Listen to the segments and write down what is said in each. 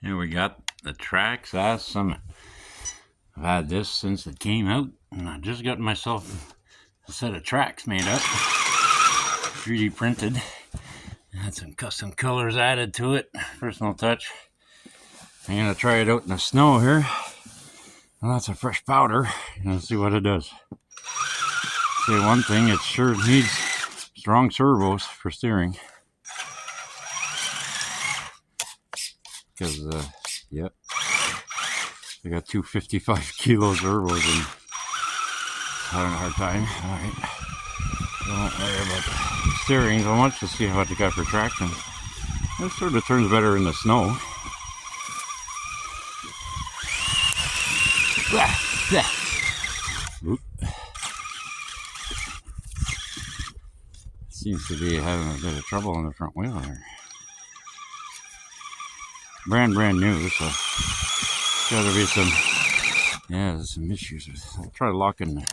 Here we got the Traxxas Summit. I've had this since it came out, and I just got myself a set of tracks made up, 3D printed. Had some custom colors added to it, personal touch. I'm gonna try it out in the snow here. Lots of fresh powder, and let's see what it does. Say one thing, it sure needs strong servos for steering. Because, yep, I got two 55 kilo servos and having a hard time. Alright, don't worry about the steering so much. Let's see what they got for traction. This sort of turns better in the snow. Oop. Seems to be having a bit of trouble on the front wheel there. Brand new, so gotta be some, yeah, there's some issues with it. I'll try locking the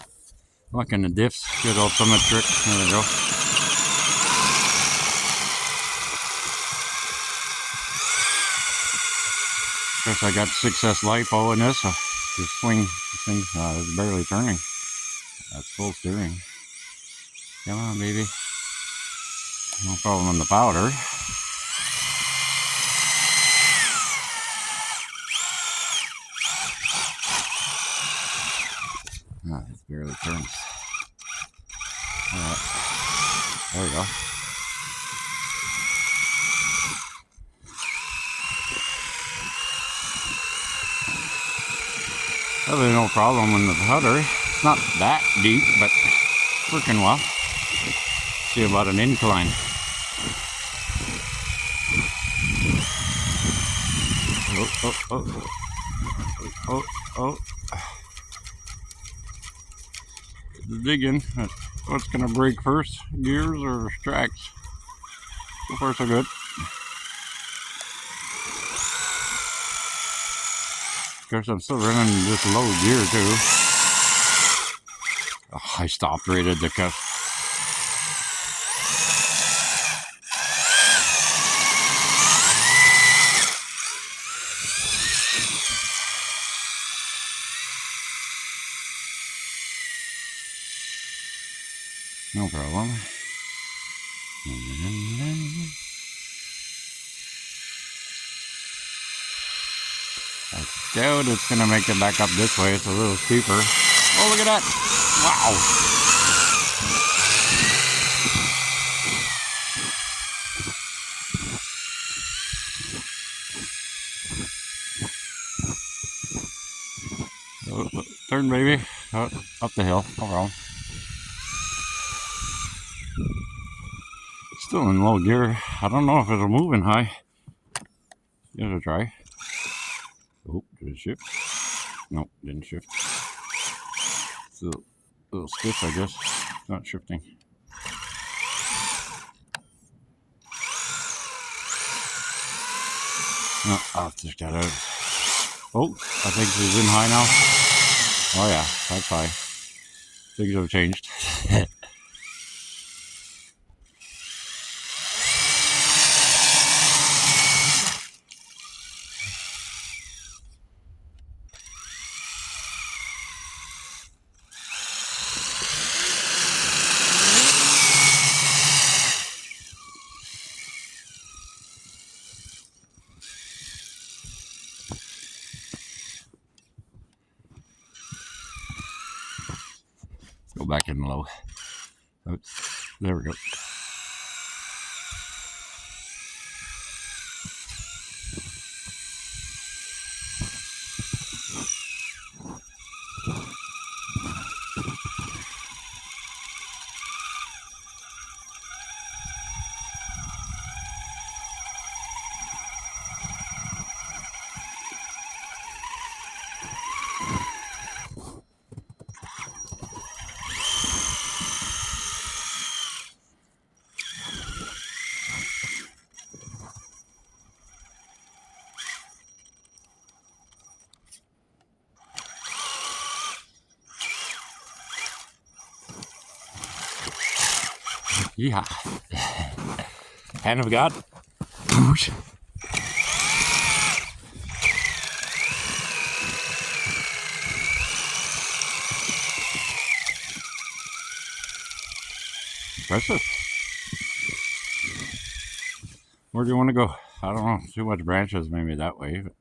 diffs. Good old Summit trick. There we go. Of course, I got 6S LiPo in this, so just swing the thing. It's barely turning. That's full steering. Come on, baby. No problem on the powder. It barely turns. There we go. Probably no problem in the powder. It's not that deep, but working well. See about an incline. Oh. Digging. What's gonna break first? Gears or tracks? So far so good. Of course, I'm still running this low gear too. Oh, I stopped right at the cuff. No problem. I doubt it's gonna make it back up this way. It's a little steeper. Oh, look at that! Wow! Oh, turn, baby. Oh, up the hill. No problem. Still in low gear. I don't know if it'll move in high. Give it a try. Oh, did it shift? Nope, didn't shift. It's a little stiff, I guess. It's not shifting. No, I'll just get out. Oh, I think she's in high now. Oh yeah, that's high. Things have changed. Go back in low. Oops. There we go. Yeah. Hand of God. impressive. Where do you want to go? I don't know. Too much branches maybe that way. But...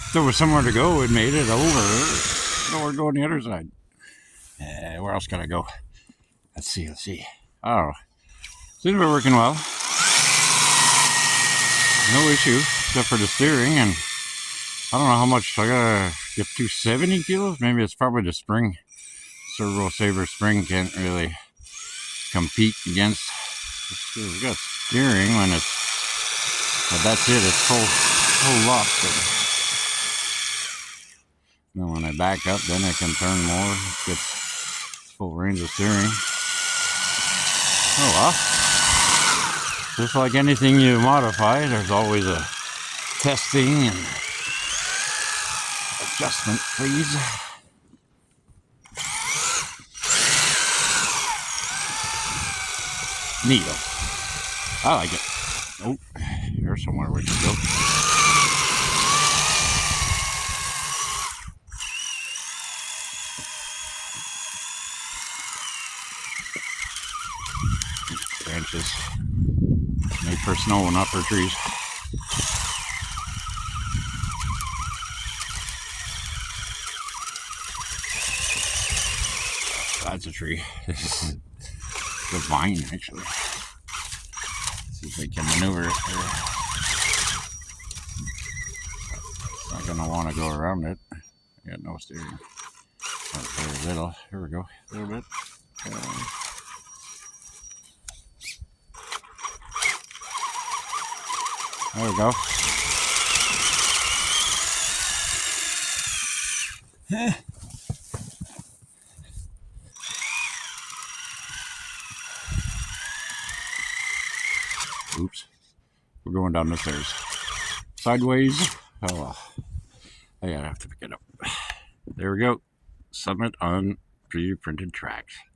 If there was somewhere to go, it made it over. No, we're going the other side. Where else can I go? Let's see. Oh, seems to be working well. No issue, except for the steering, and I don't know how much. I gotta get 270 kilos. Maybe it's probably the spring. Servo Saber spring can't really compete against. We got steering when it's, but that's it. It's full lock. Then when I back up, then I can turn more. It gets full range of steering. Oh well. Just like anything you modify, there's always a testing and adjustment phase. Neato. I like it. Oh, here's somewhere we can go. Branches made for snow, not for trees. That's a tree. This is the vine, actually. See if we can maneuver it here. Not gonna want to go around it. I got no steering. Very little. Here we go. A little bit. There we go. Oops. We're going down the stairs. Sideways. Oh, I gotta have to pick it up. There we go. Summit on 3D printed Traxxas.